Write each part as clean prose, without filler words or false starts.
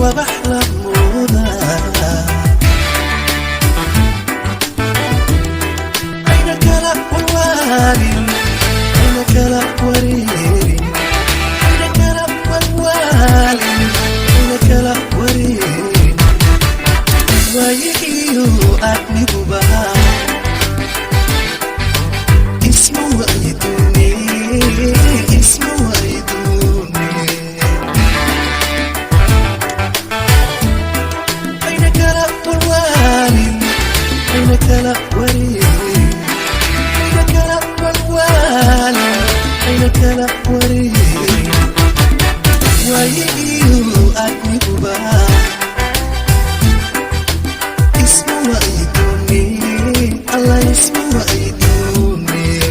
وبحلم موضة عينك لا والوالي عينك لا وريري عينك لا والوالي عينك لا وريري ويجيو أبني بها اسمه وعيدوني اسمه وعيدوني عينك لا والوالي عينك لا وريري عينك لا والوالي عينك لا وريري ويجيو أبني بها اسمه وعيدوني الله اسمه وعيدوني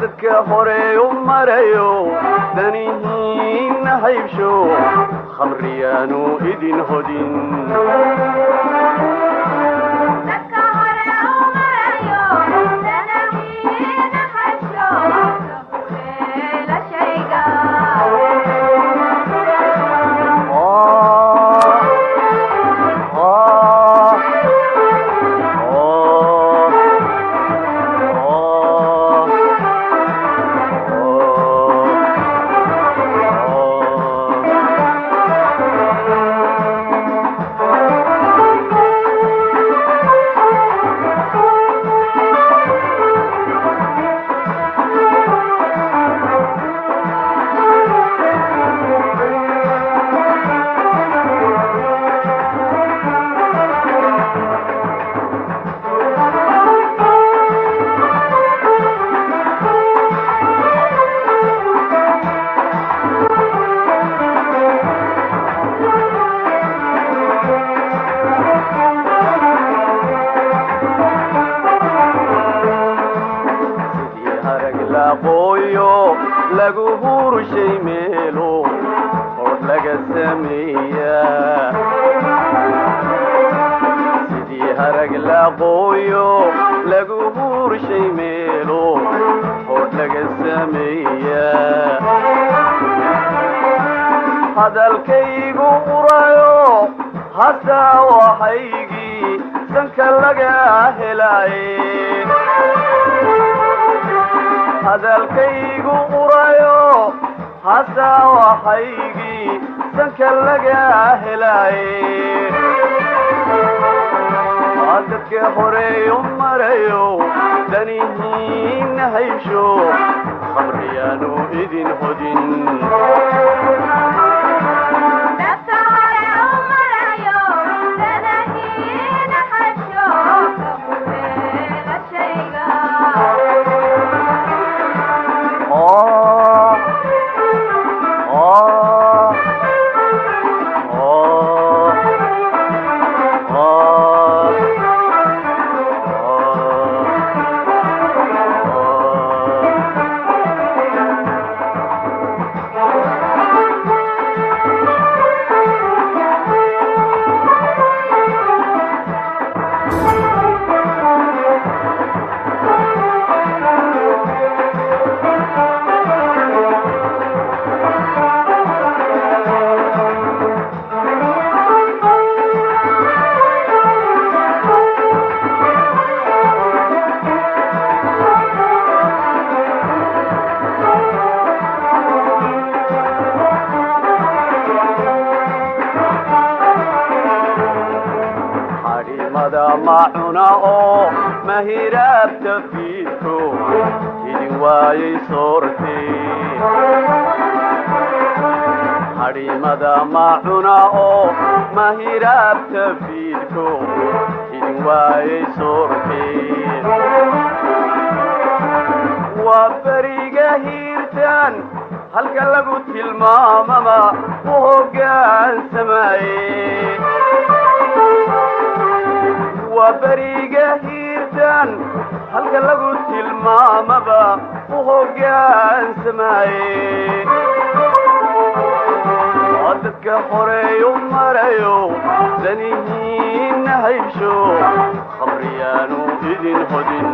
dadka hore u marayo danihiina haybsho khamriyaanu idin hodin lagu hurushay meelo hor laga sameeyaa sidii harag la qooyo lagu hurushay meelo hor laga sameeyaa hadalkaygu urayo hataa waxaygii sanka laga helaaye hadalkaygu urayo hataa waxaygii sanka laga helaaye dadka horeeyo marayo danihiina haybsho khamriyaanu idin hodin macuna oo mahiraabta fiidko idin waayay soortee hadhimada macuna oo mahiraabta fiidko idin waayay soortee waa beriga hiirtaan halka lagu tilmaamaba u hoggaansamaaye وبريقة هيرتان هلقا لقو تلمامبا وهوقان سماي عددك حريو مريو زنيهين هيبشو خمريانو إذن هدن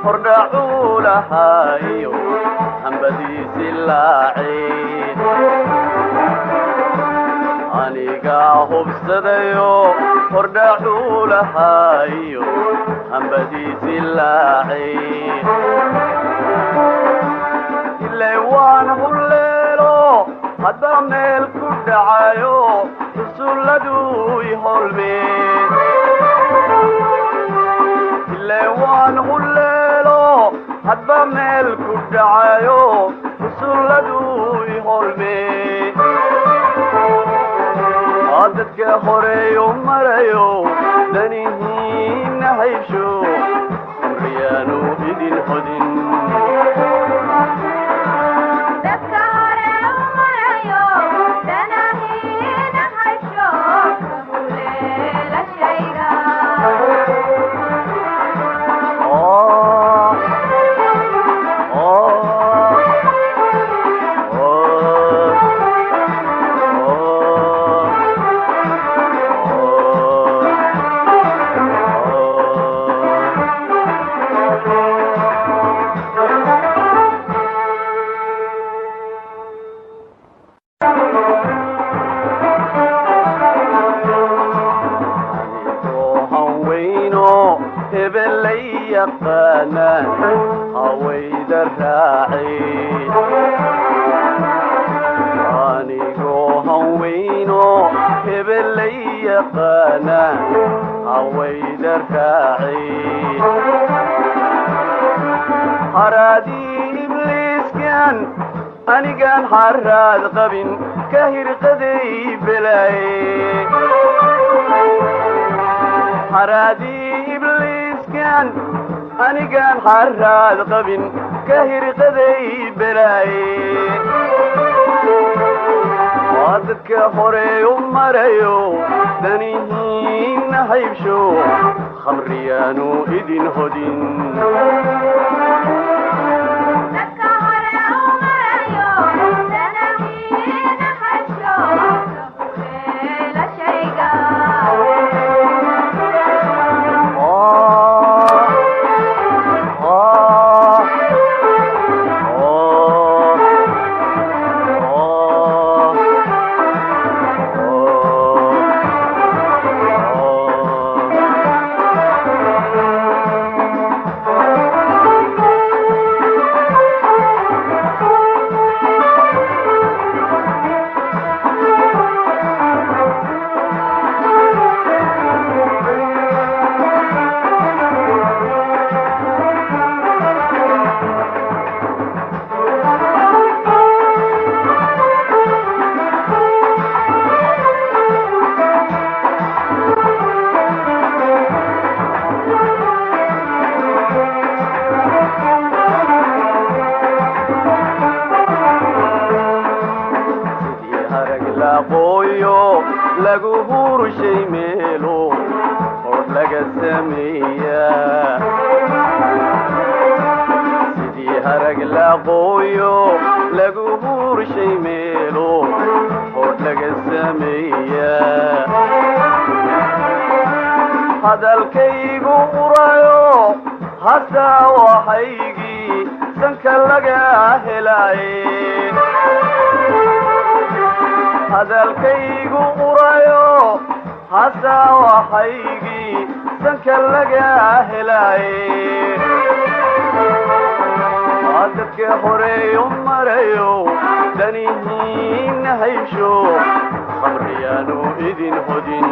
hordhacuu lahaayo hambadiisi laacid anigaa hubsadayo hordhacuu lahaayo hambadiisi laacid ilay waan hulleelo hadda meel ku dhacayo xusuuladuu iholmeen ilay waan hulleelo hadba meel ku dhacayo xusuuladuu iholmeen dadka horeeyo marayo danihiina haysho amriyaanu idin hodin hawayda raacay anigoo hawayno hebelay yaqaana hawayda raacay haraadii ibliiskan anigaan haraad qabin ka hirqaday belaaye haraadii ibliiskan anigaan haraad qabin ka hirqaday belaaye waa dadka horeeyo marayo danihiina haybsho khamriyaanu idin hodin lagu hurushay meelo hor laga sameeyaa sidii harag la qooyo lagu hurushay meelo hor laga sameeyaa hadalkaygu urayo hataa waxaygii sanka laga helaaye hadalkaygu urayo hataa waxaygii sanka laga helaaye dadka horeeyo marayo danihiina haysho khamriyaanu idin hodin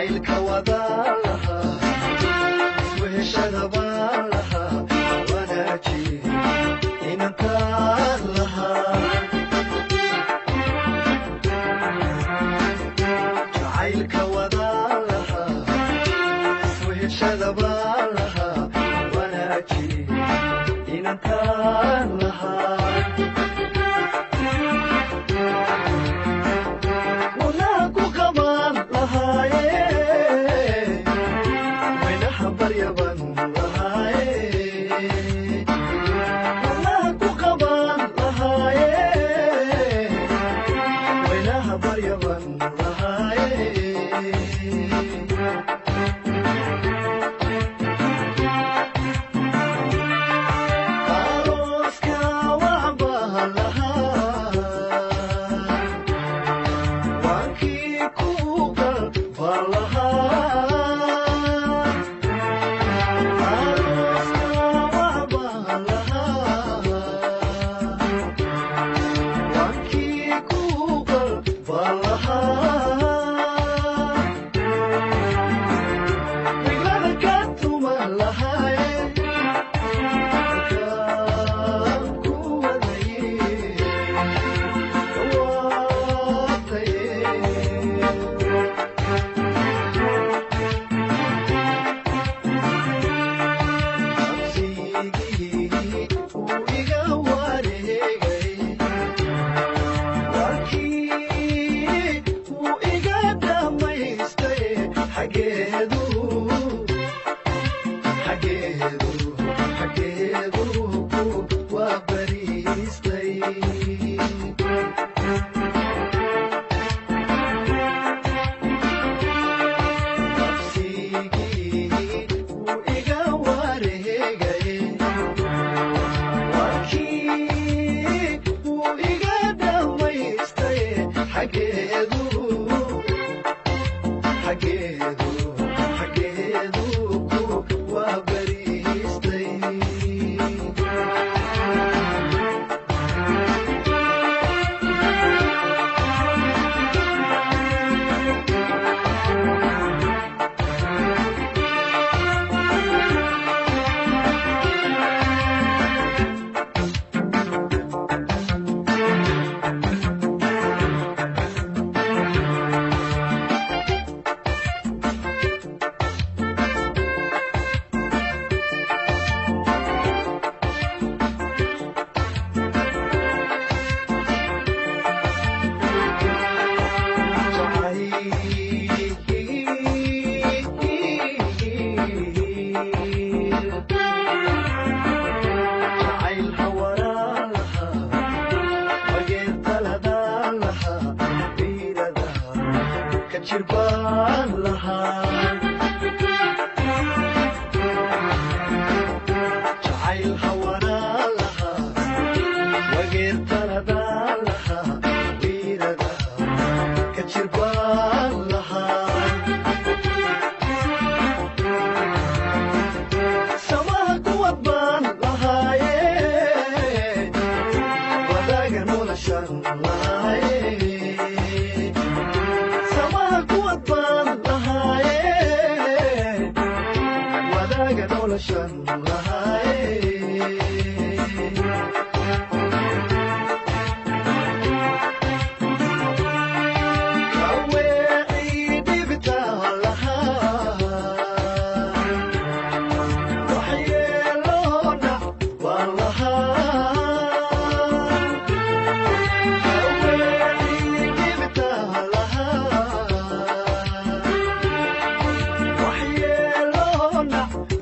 jacaylka wadaa lahaa isweheshada baan lahaa wanaaji inantaan lahaa jacaylka wadaa lahaa isweheshada baan lahaa wanaaji inantaan lahaa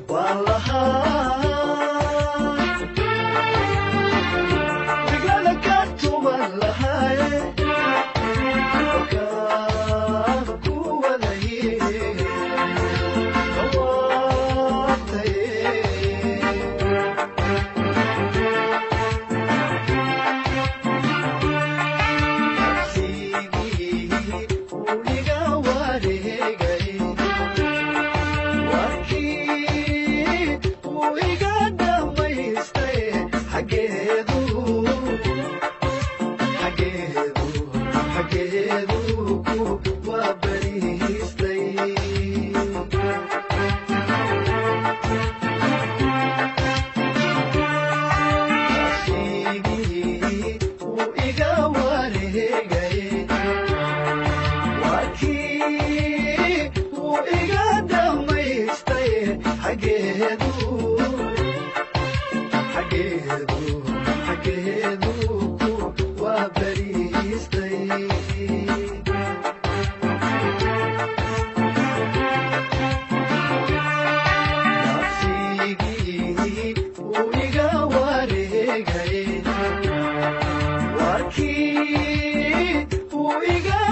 Wallaha iga dhamaystay xageedu waa bariistay nafsigii uu iga wareegay warkii uu iga